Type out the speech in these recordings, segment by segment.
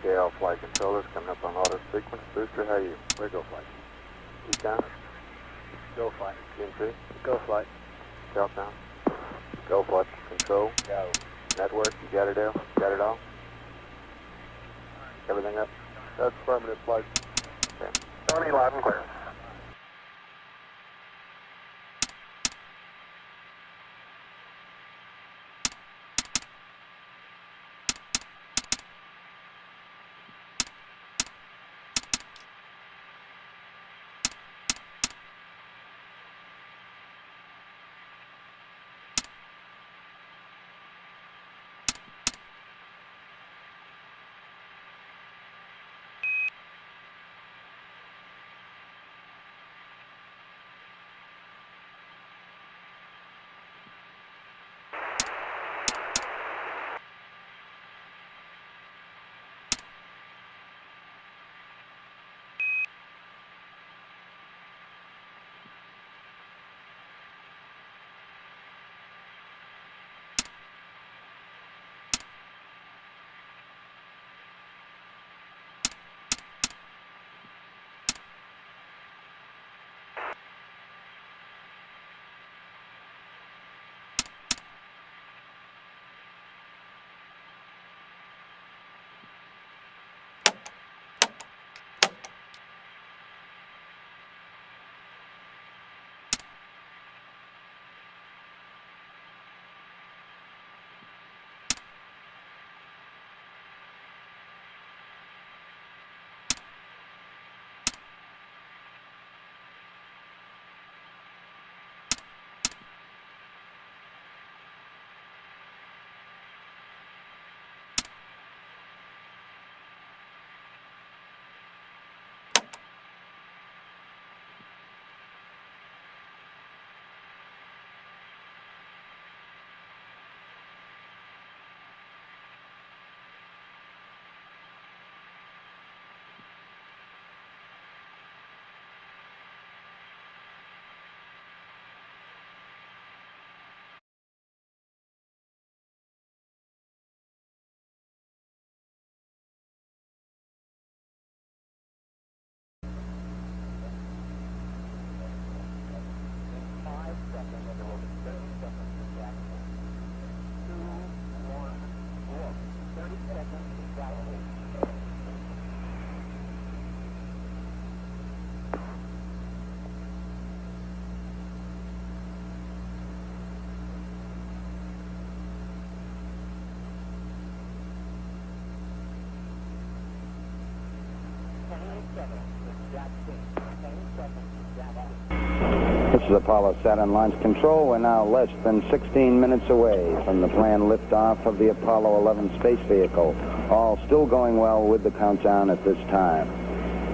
KL flight controllers coming up on auto sequence. Booster, how are you? Where go flight? Econ? Go flight. Reentry? Go flight. Countdown? Go flight. Control? Go. Network, you got it, Dale? Got it all? Everything up? That's affirmative flight. Okay. Tony, loud and clear. This is Apollo Saturn Launch Control. We're now less than 16 minutes away from the planned liftoff of the Apollo 11 space vehicle. All still going well with the countdown at this time.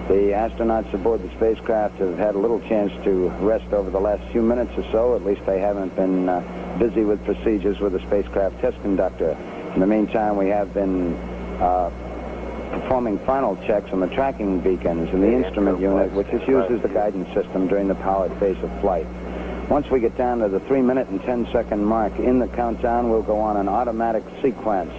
The astronauts aboard the spacecraft have had a little chance to rest over the last few minutes or so. At least they haven't been busy with procedures with the spacecraft test conductor. In the meantime, we have been performing final checks on the tracking beacons and the instrument unit, which is used as the guidance system during the powered phase of flight. Once we get down to the 3-minute and 10-second mark in the countdown, we'll go on an automatic sequence.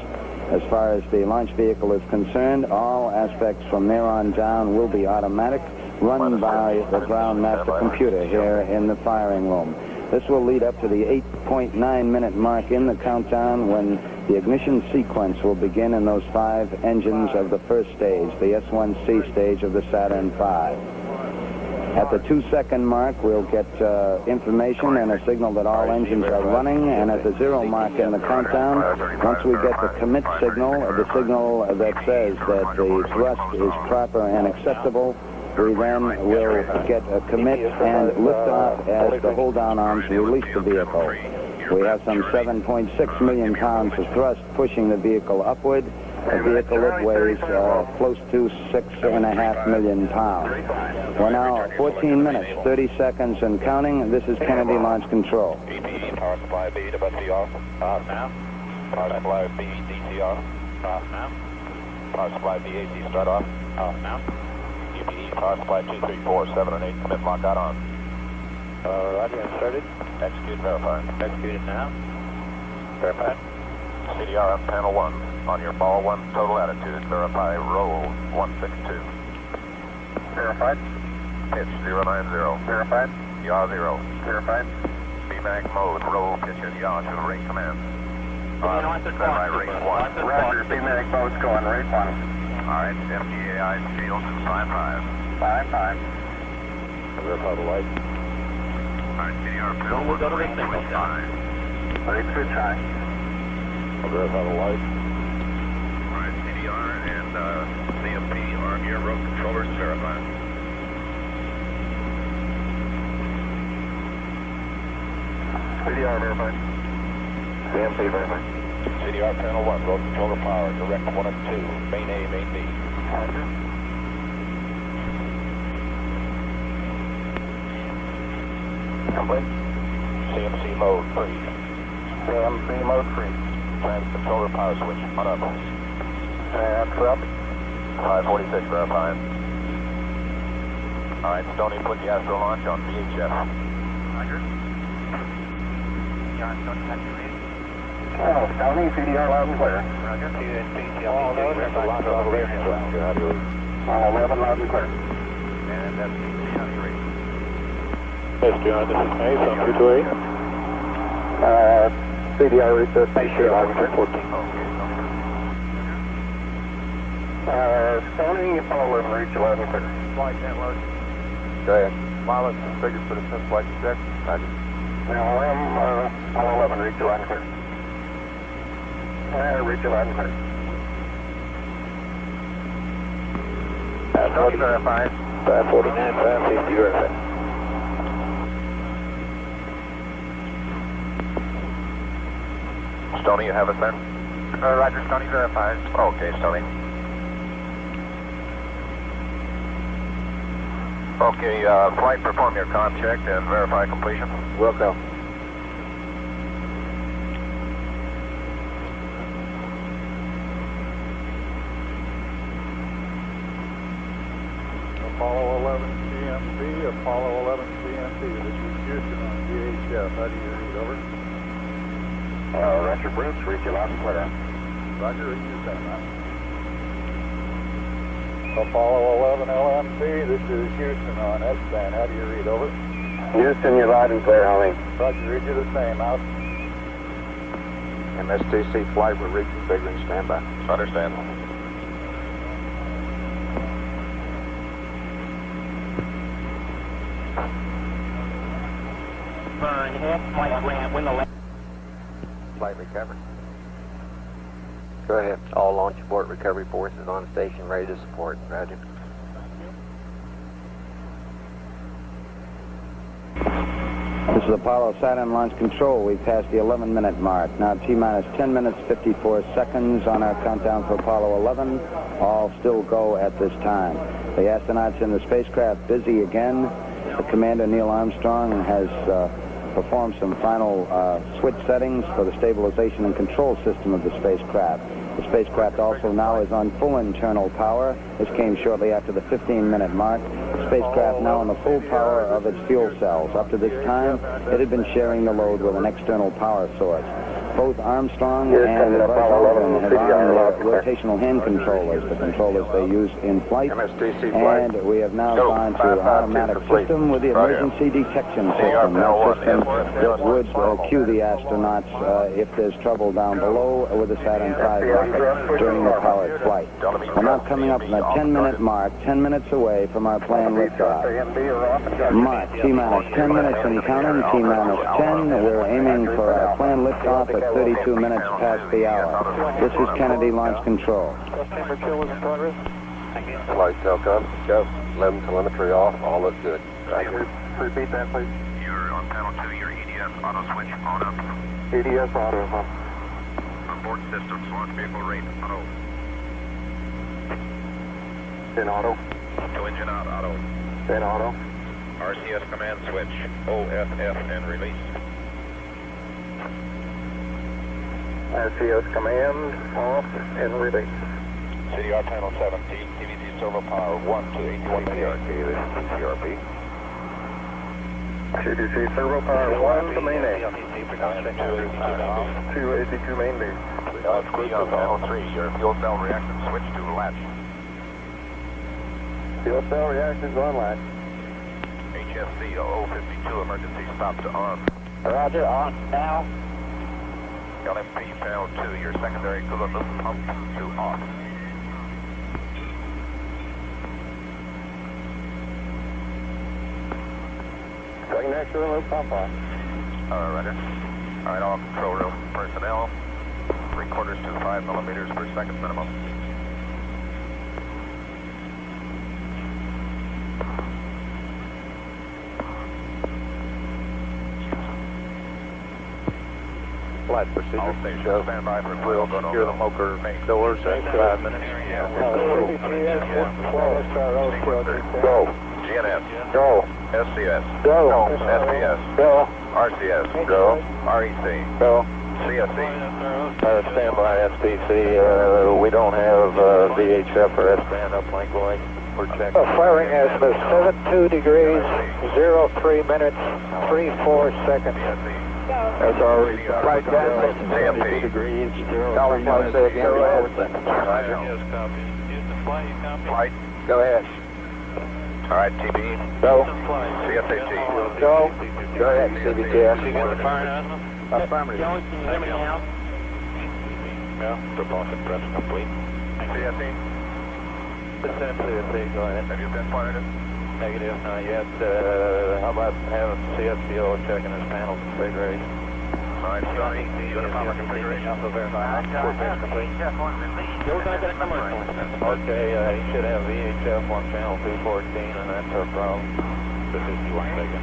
As far as the launch vehicle is concerned, all aspects from there on down will be automatic, run by the ground master computer here in the firing room. This will lead up to the 8.9-minute mark in the countdown when the ignition sequence will begin in those 5 engines of the first stage, the S1C stage of the Saturn V. At the 2-second mark, we'll get information and a signal that all engines are running, and at the 0 mark in the countdown, once we get the commit signal, the signal that says that the thrust is proper and acceptable, we then will get a commit and lift off as the hold-down arms release the vehicle. We have some 7.6 million pounds of thrust pushing the vehicle upward. The vehicle weighs close to 6.5 million pounds. We're now 14 minutes, 30 seconds and counting. This is Kennedy Launch Control. Power supply B to BT off. Off now. Power supply B DT off. Off now. Power supply B AC start off. Off now. UPE power supply 2, 3, 4, 7, and 8. Commit lockout on. Roger, started. Execute, verify. Executed now. Verified. CDR on panel 1. On your ball 1 total attitude, verify roll 162. Verified. Pitch 090. Verified. Yaw 0. Verified. BMAG mode, roll, pitch and yaw to ring command. Standby ring 1. Roger, BMAG mode's going, rate 1. Alright, FGAI shields 5-5. 5-5. Verify the light. Alright, CDR panel 1, ring switch high. Rate switch high. Verify the light. Alright, CDR and CMP, arm your rope controllers, verify. CDR verified. CMP verified. CDR panel 1, road controller power, direct 1 and 2, main A, main B. Roger. Complete. CMC mode free. CMC mode free. Trans controller power switch on up. That's up. 546 verifying. Alright, Stoney, put the Astro launch on VHF. Roger. John, Stoney, have you ready? Oh, Stoney, CDR loud and clear. Roger. All 11 loud and clear. And that's how you read. Yes, John, this is Mace on 228. CDR recess. CDR 14. Stoney, Apollo 11, reach 11 clear. Flight network. Go ahead. Pilot configured for the 10 flight check. Roger. Now, Apollo 11, reach 11 clear. Reach 11 clear. Stoney verified. 549, 550 verified. Stoney, you have us there? Roger, Stoney verified. Okay, Stoney. Okay, flight, perform your comm check and verify completion. Will go. Apollo 11 CMP, Apollo 11 CMP. This is Houston on VHF. How do you read, over? Roger, Bruce, reach you loud and clear. Roger, you send that. Apollo 11 LMC, this is Houston on S-band. How do you read, over? Houston, you're loud and clear, homie. Roger, read you the same, out. MSTC flight, we're reconfiguring standby. Understand. Burn, half flight ramp, win the left. Flight recovered. Go ahead. All launch abort recovery forces on station, ready to support. Roger. This is Apollo Saturn launch control. We've passed the 11-minute mark. Now T-minus 10 minutes, 54 seconds on our countdown for Apollo 11. All still go at this time. The astronauts in the spacecraft busy again. The commander, Neil Armstrong, has performed some final switch settings for the stabilization and control system of the spacecraft. The spacecraft also now is on full internal power. This came shortly after the 15-minute mark. The spacecraft now on the full power of its fuel cells. Up to this time, it had been sharing the load with an external power source. Both Armstrong and Buzz Aldrin have armed their rotational hand controllers, the controllers they use in flight. And we have now gone to automatic system with the emergency detection system. That system that would cue the astronauts if there's trouble down below with the Saturn V rocket during the powered flight. We're now coming up on the 10-minute mark, 10 minutes away from our planned liftoff. Mark, T-minus 10 minutes and counting, T-minus 10. We're aiming for our planned liftoff at 32 minutes past the hour. This is Kennedy Launch Control. Flight Telcom, go. 11 telemetry off, all looks good. Roger. Repeat that, please. You're on panel 2, your EDS auto switch on up. EDS auto, huh? Onboard systems, launch vehicle rate auto. In auto. To engine out, auto. In auto. RCS command switch, OFF and release. RCS command, off and release. CDR panel 17, TVC servo power 1 to 81 CRP, this is CRP. CDC servo power 1 to main A. 282 main B. 282 main B. LFT on panel 3, your fuel cell reaction switch to latch. Fuel cell reactions on latch. HFC 052 emergency stop to on. Roger, on now. LMP panel 2, your secondary coolant loop pump to off. Secondary coolant loop pump on. Roger. All right, all control room personnel. 3/4 to 5 millimeters per second minimum. Flight procedure. All stations stand by for We'll final secure the motor doors in 5 minutes. Go. GNS. Go. SCS. Go. SPS. Go. RCS. Go. REC. Go. CSE. Stand by SPC. We don't have VHF or S-band uplink going. We're checking. Firing azimuth 72 degrees, 03 minutes, 34 seconds. That's already Right, guys. CMP. Degrees, 0. Say again. Go ahead. Roger. Flight. Go ahead. All right, TB. Go. CSAT. Go. Go ahead, CBTS. Joey, Affirmative. can you hear me now? Yeah, propulsion press complete. CSE. CSE, go ahead. Have you been fired? Negative, not yet. How about having CFCO checking his panel configuration? All right, Johnny. Unit power configuration. Also verify. Complete. Joe's not going to come on. Okay, he should have VHF on channel 214, and that's our problem. This is you, Megan.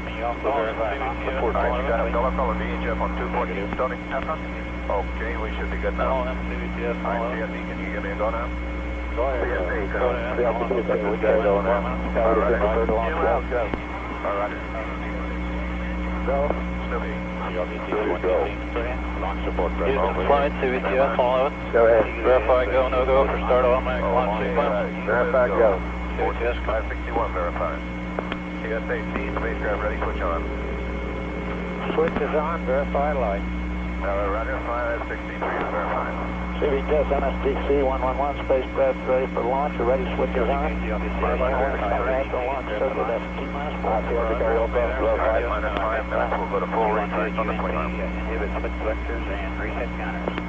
Can you also verify? All right, you got a Delacola VHF on 214, Stony? Okay, we should be good now. All right, CSE, can you give me a go now? Go ahead. CSE, go. We got to go now. All right. All right. Go. Snoopy. Launch support press. Flight CVTS, all of it. Go ahead. Verify go, no go for start automatic launch sequence. Verify go. CSS 561 verified. CSAT, spacecraft ready, switch on. Switch is on, verify light. Roger, 563 verified. CVTS NSTC 111, spacecraft ready for launch, ready, switch is on. After launch, circle that's T-minus 4. Alright, minus 5 minutes, we'll go to full retract on the swing arm. Inhibit selectors and reset counters.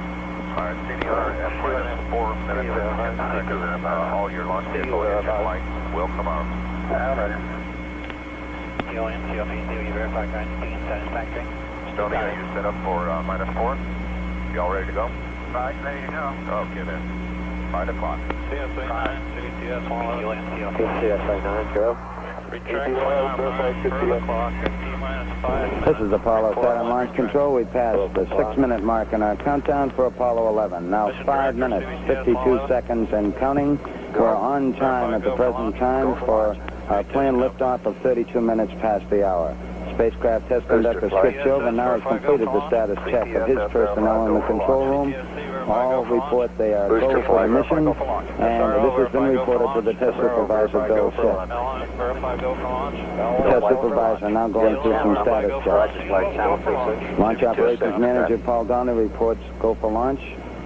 Alright, CDR at minus 4 minutes and 10 seconds, and all your launch vehicle engine lights will come on. CLM, CLPC, will you verify current being satisfactory? Stony, are you set up for minus 4? You all ready to go? Right, ready to go. Okay then. 5 o'clock. CSA 9, CVTS, all of it. CSA 9, go. Retract swing o'clock at T-minus 5. This is Apollo Saturn Launch Control. We passed the 6-minute mark in our countdown for Apollo 11. Now 5 minutes, 52 seconds and counting. We're on time at the present time for our planned liftoff of 32 minutes past the hour. Spacecraft test conductor Skip Chauvin now has completed the status check of his personnel in the control room. All report they are go for the mission, and this has been reported to the test supervisor, Bill Schiff. Verify go for launch. Test supervisor now going through some status checks. Launch operations manager Paul Donner reports go for launch.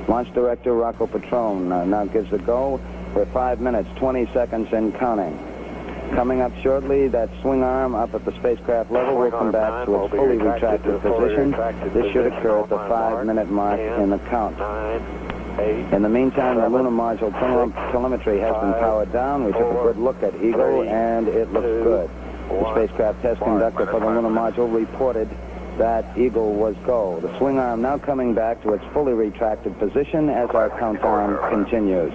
Launch director Rocco Petrone now gives the go for 5 minutes, 20 seconds and counting. Coming up shortly, that swing arm up at the spacecraft level will come back to its fully retracted position. This should occur at the 5-minute mark in the count. In the meantime, the lunar module telemetry has been powered down. We took a good look at Eagle, and it looks good. The spacecraft test conductor for the lunar module reported that Eagle was go. The swing arm now coming back to its fully retracted position as our countdown continues.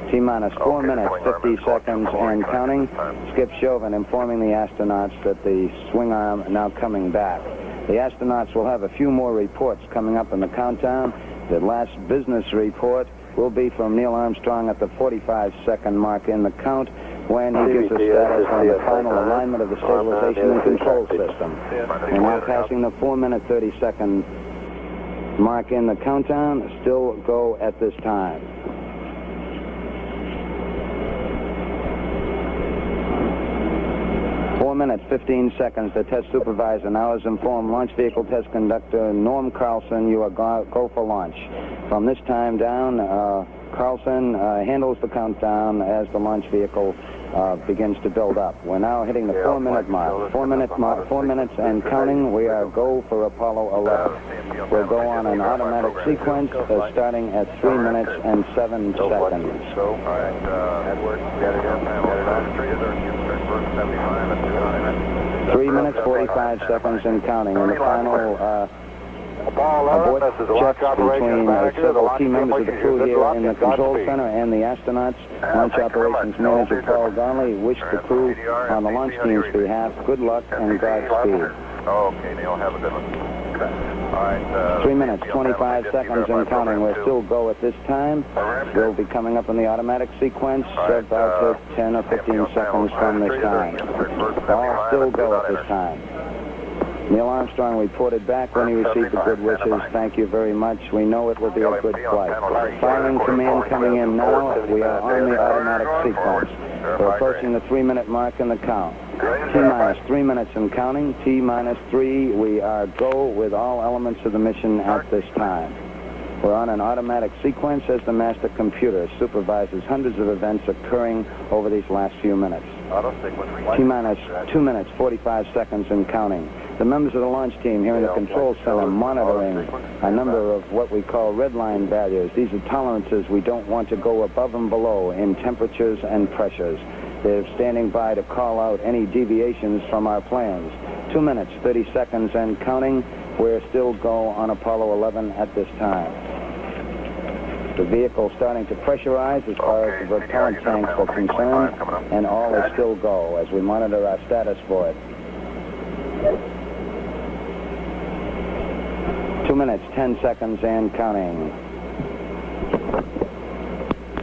T-minus 4 minutes, 50 seconds and counting. Skip Chauvin informing the astronauts that the swing arm now coming back. The astronauts will have a few more reports coming up in the countdown. The last business report will be from Neil Armstrong at the 45-second mark in the count when he gives a status on the final alignment of the stabilization and control system. We're now passing the 4-minute, 30-second mark in the countdown. Still go at this time. 4 minutes, 15 seconds. The test supervisor now has informed launch vehicle test conductor Norm Carlson you are go for launch. From this time down, Carlson handles the countdown as the launch vehicle begins to build up. We're now hitting the 4-minute mark. 4 minutes and counting. We are go for Apollo 11. We'll go on an automatic sequence starting at 3 minutes and 7 seconds. All right, Edward, get it on. 3 minutes, 45 seconds and counting. And the final Apollo 11, this is the launch operations manager. Several key members of the crew here in the control center and the astronauts. Launch operations manager Paul Donnelly wished the crew on the launch team's behalf good luck and Godspeed. Okay, Neil, have a good one. All right. 3 minutes, 25 seconds and counting. We're still go at this time. We'll be coming up in the automatic sequence about 10 or 15 seconds from this time. All still go at this time. Neil Armstrong reported back when he received the good wishes. Thank you very much. We know it will be a good flight. Firing command coming in now. We are on the automatic sequence. We're approaching the 3-minute mark in the count. T-minus 3 minutes and counting. T-minus 3. We are go with all elements of the mission at this time. We're on an automatic sequence as the master computer supervises hundreds of events occurring over these last few minutes. T-minus 2 minutes, 45 seconds and counting. The members of the launch team here in the control center monitoring a number of what we call red line values. These are tolerances we don't want to go above and below in temperatures and pressures. They're standing by to call out any deviations from our plans. 2 minutes, 30 seconds and counting. We're still go on Apollo 11 at this time. The vehicle starting to pressurize as far as the propellant tanks are concerned, and all is still go as we monitor our status for it. 2 minutes, 10 seconds and counting.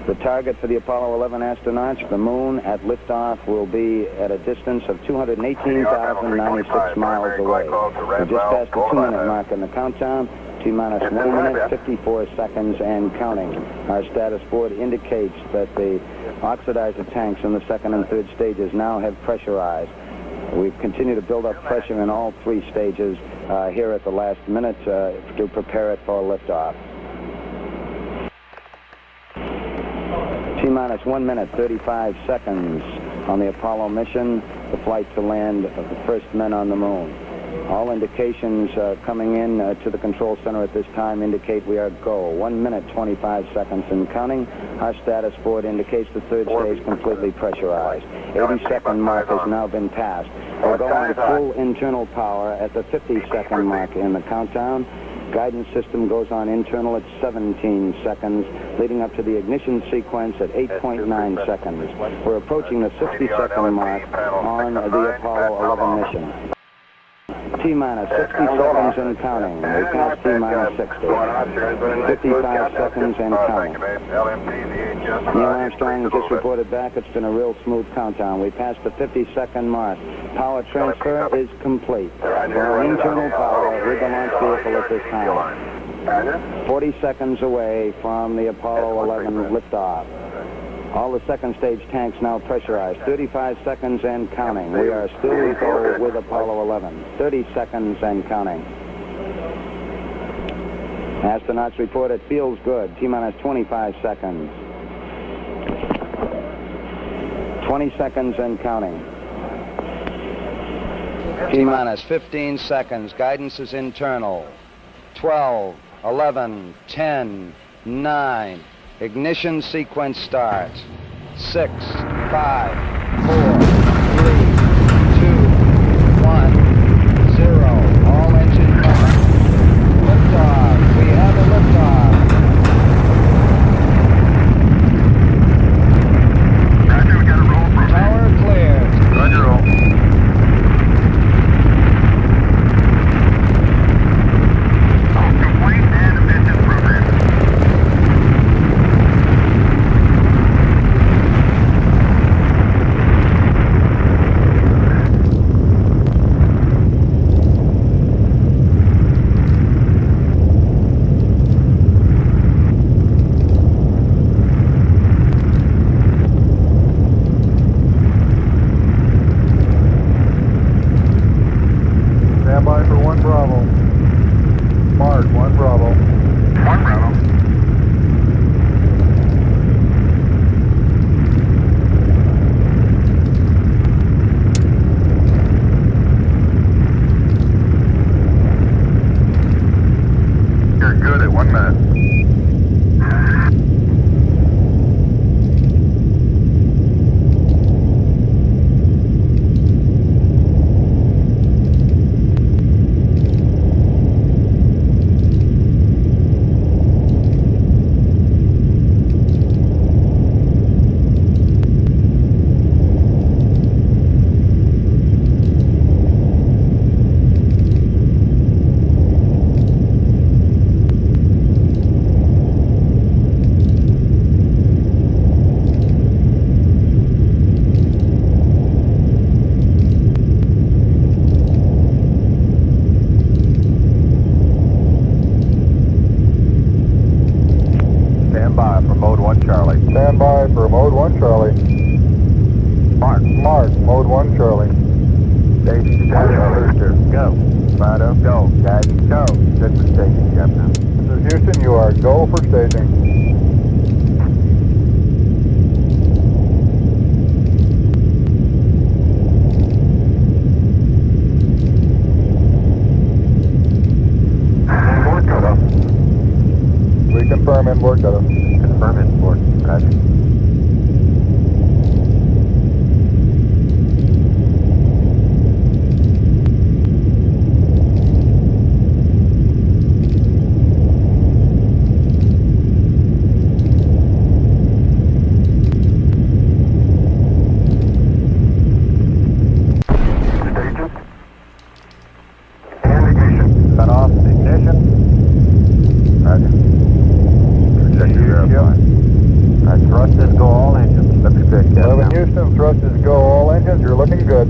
The target for the Apollo 11 astronauts, the moon at liftoff, will be at a distance of 218,096 miles away. We just passed the 2-minute mark in the countdown. T-minus 1 minute, 54 seconds and counting. Our status board indicates that the oxidizer tanks in the second and third stages now have pressurized. We've continued to build up pressure in all 3 stages here at the last minute to prepare it for liftoff. T-minus 1 minute, 35 seconds on the Apollo mission, the flight to land of the first men on the moon. All indications coming in to the control center at this time indicate we are go. 1 minute, 25 seconds and counting. Our status board indicates the third stage completely pressurized. 80-second mark has now been passed. We'll go on full internal power at the 50-second mark in the countdown. Guidance system goes on internal at 17 seconds, leading up to the ignition sequence at 8.9 seconds. We're approaching the 60-second mark on the Apollo 11 mission. T-minus 60 seconds and counting. We passed T-minus 60. 55 seconds and counting. Neil Armstrong just reported back. It's been a real smooth countdown. We passed the 50-second mark. Power transfer is complete. We're on internal power with the launch vehicle at this time. 40 seconds away from the Apollo 11 liftoff. All the second stage tanks now pressurized. 35 seconds and counting. We are still go with Apollo 11. 30 seconds and counting. Astronauts report it feels good. T-minus 25 seconds. 20 seconds and counting. T-minus 15 seconds. Guidance is internal. 12, 11, 10, 9. Ignition sequence starts. 6, 5, 4, 3, 2, 1, 0. All engine running. Liftoff. We have a liftoff. Roger, we got a roll from Tower clear. Roger, roll. Complete and mission program. Stand by for mode 1 Charlie. Stand by for mode 1 Charlie. Mark. Mark, mode 1 Charlie. Station status booster. Go. Fido, go. Guys, go. Good for staging. Captain. This is Houston, you are go for staging. Inboard cutoff. Reconfirm inboard cutoff. Confirm inboard. Roger. Cut off ignition. Roger. Projector verified. Thrusters go all engines. Looks good, Captain. 11 Houston, thrusters go all engines, you're looking good.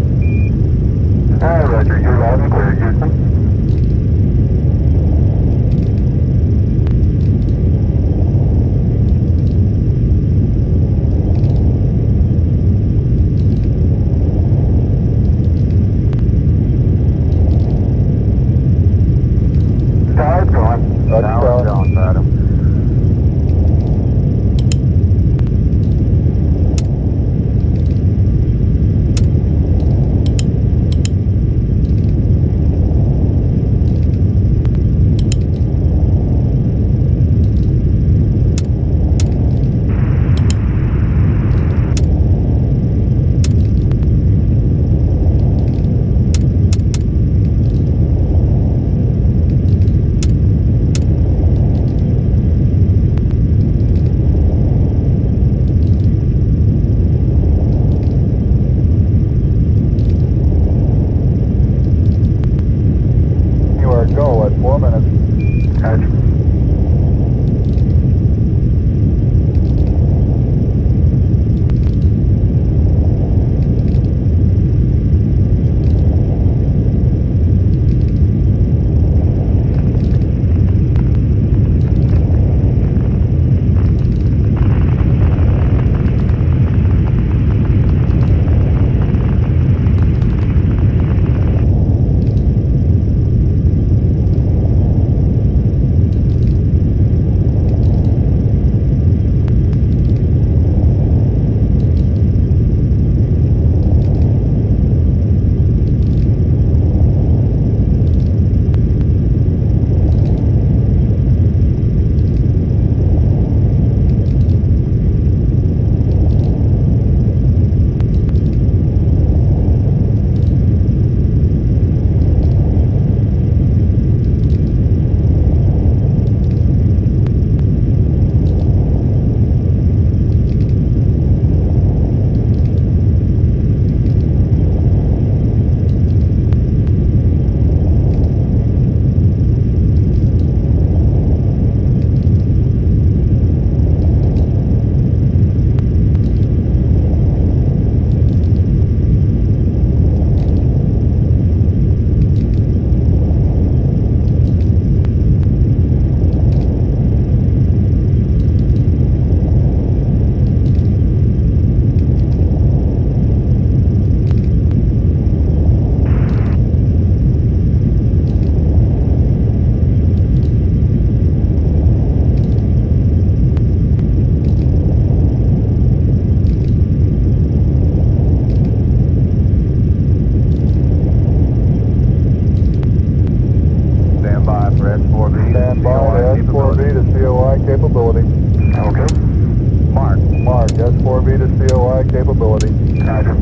Hi, Roger. You're loud and clear, Houston. Tower's going. Roger, Tower's Tower. going, Fido. You are go at 4 minutes. Roger. Stand by to S4B to COI capability. Okay. Mark, S4B to COI capability. Roger.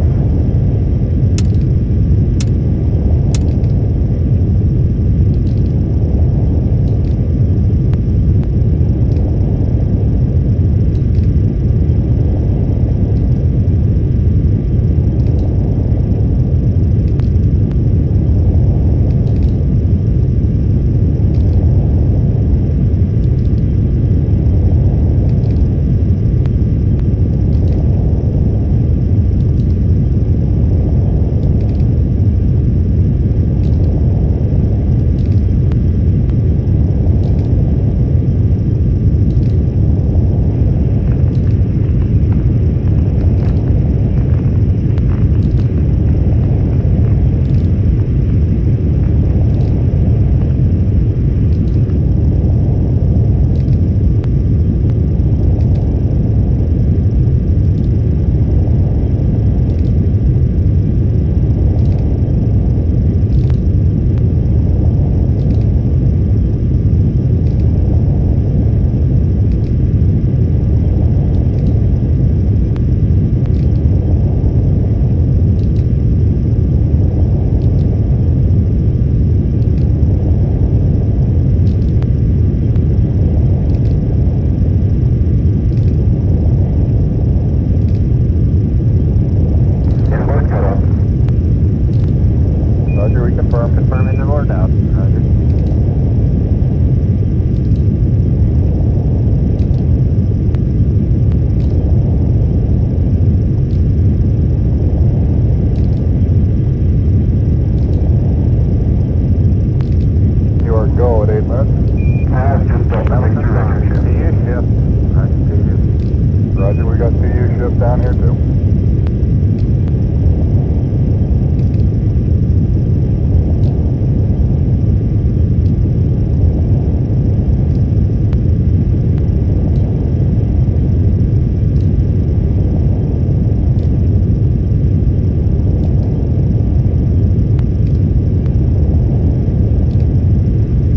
Roger, we got CU ship down here too.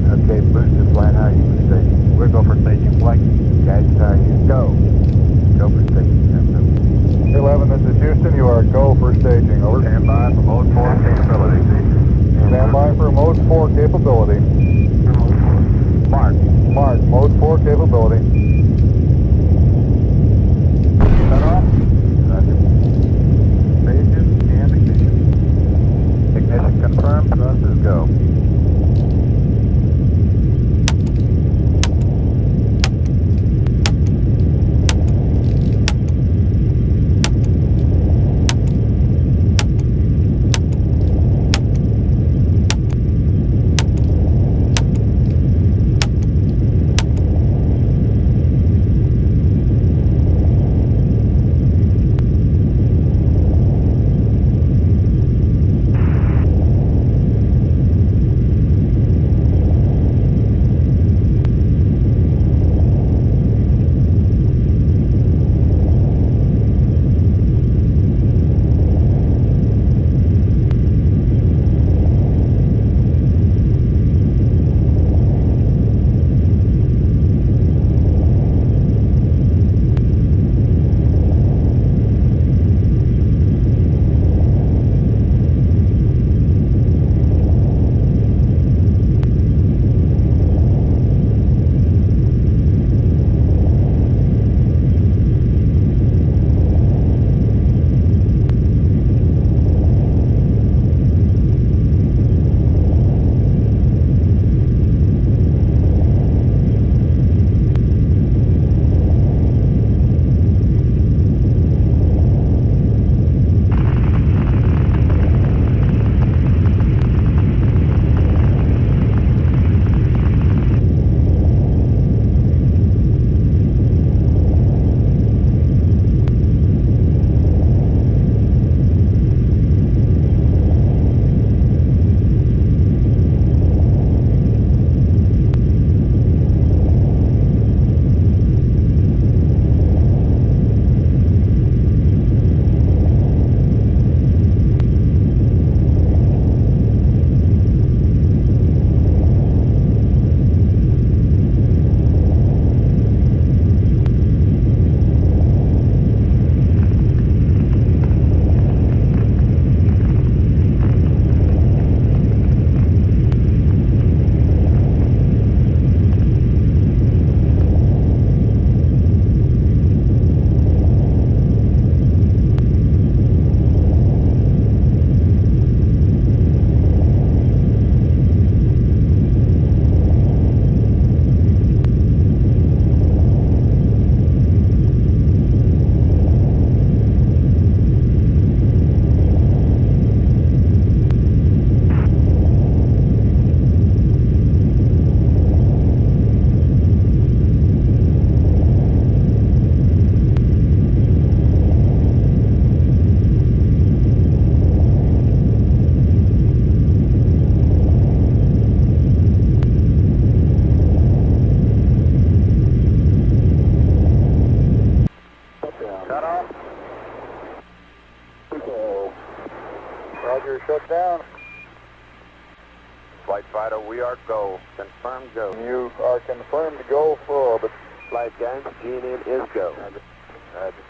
Okay, booster flight, how are you for staging? We'll go for staging flight. Guidance, how are you? Go. Go for staging. 11, this is Houston. You are go for staging. Over. Stand by for mode 4 capability. Stand by for mode 4 capability. Mark. Mark, mode 4 capability. Shut off. Roger. Stages and ignition. Ignition confirmed. Thrusters go. Roger, shut down. Flight fighter, we are go. Confirmed go. You are confirmed to go for orbit. Flight guidance, G&M is go. Roger. Roger.